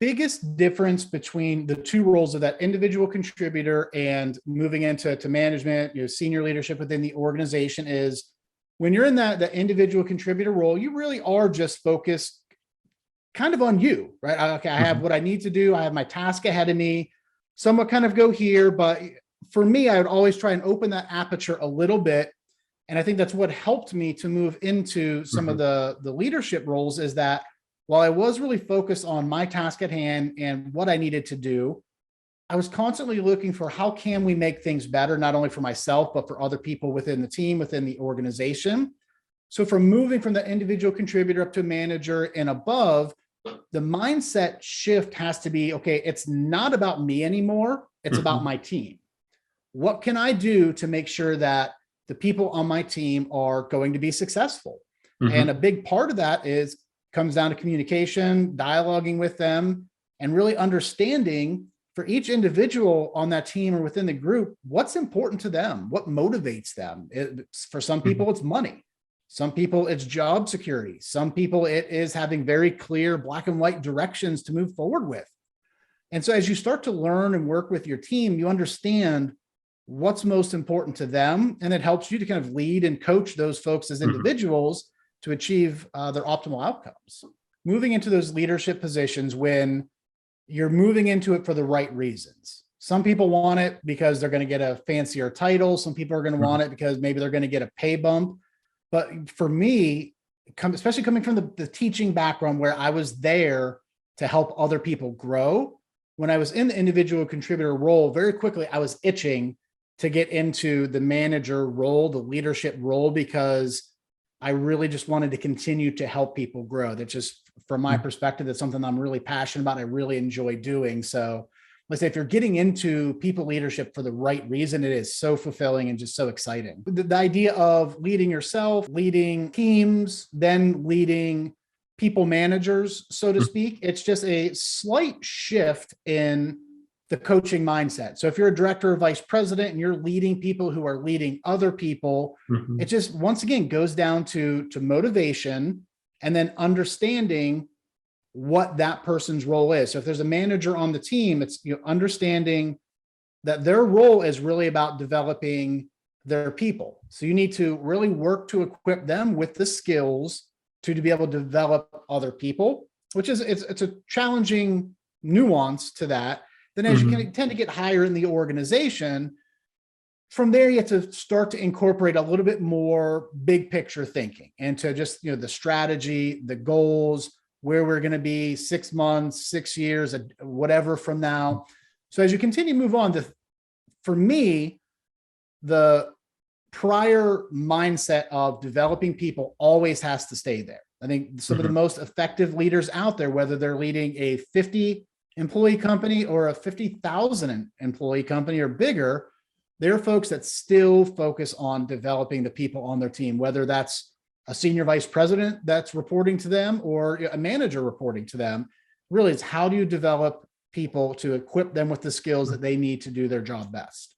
biggest difference between the two roles of that individual contributor and moving into management, senior leadership within the organization is when you're in that individual contributor role, you really are just focused kind of on you, right? Okay, I have what I need to do. I have my task ahead of me. Somewhat kind of go here, but for me, I would always try and open that aperture a little bit. And I think that's what helped me to move into some of the leadership roles, is that while I was really focused on my task at hand and what I needed to do, I was constantly looking for how can we make things better, not only for myself, but for other people within the team, within the organization. So from moving from the individual contributor up to manager and above, the mindset shift has to be, okay, it's not about me anymore. It's about my team. What can I do to make sure that the people on my team are going to be successful? And a big part of that comes down to communication, dialoguing with them, and really understanding for each individual on that team or within the group, what's important to them, what motivates them. For some people, it's money. Some people, it's job security. Some people, it is having very clear black and white directions to move forward with. And so as you start to learn and work with your team, you understand what's most important to them. And it helps you to kind of lead and coach those folks as individuals to achieve their optimal outcomes. Moving into those leadership positions when you're moving into it for the right reasons. Some people want it because they're going to get a fancier title. Some people are going to want it because maybe they're going to get a pay bump. But for me, especially coming from the teaching background where I was there to help other people grow, when I was in the individual contributor role, very quickly, I was itching to get into the manager role, the leadership role, because I really just wanted to continue to help people grow. That just, from my perspective, that's something I'm really passionate about. I really enjoy doing. So let's say if you're getting into people leadership for the right reason, it is so fulfilling and just so exciting. The idea of leading yourself, leading teams, then leading people managers, so to speak, it's just a slight shift in the coaching mindset. So if you're a director or vice president and you're leading people who are leading other people, it just, once again, goes down to motivation and then understanding what that person's role is. So if there's a manager on the team, it's understanding that their role is really about developing their people. So you need to really work to equip them with the skills to be able to develop other people, which is, it's a challenging nuance to that. Then as you can tend to get higher in the organization, from there, you have to start to incorporate a little bit more big picture thinking into just, the strategy, the goals, where we're going to be 6 months, 6 years, whatever from now. So as you continue to move on, for me, the prior mindset of developing people always has to stay there. I think some of the most effective leaders out there, whether they're leading a 50 employee company or a 50,000 employee company or bigger, they're folks that still focus on developing the people on their team, whether that's a senior vice president that's reporting to them or a manager reporting to them. Really, it's how do you develop people to equip them with the skills that they need to do their job best?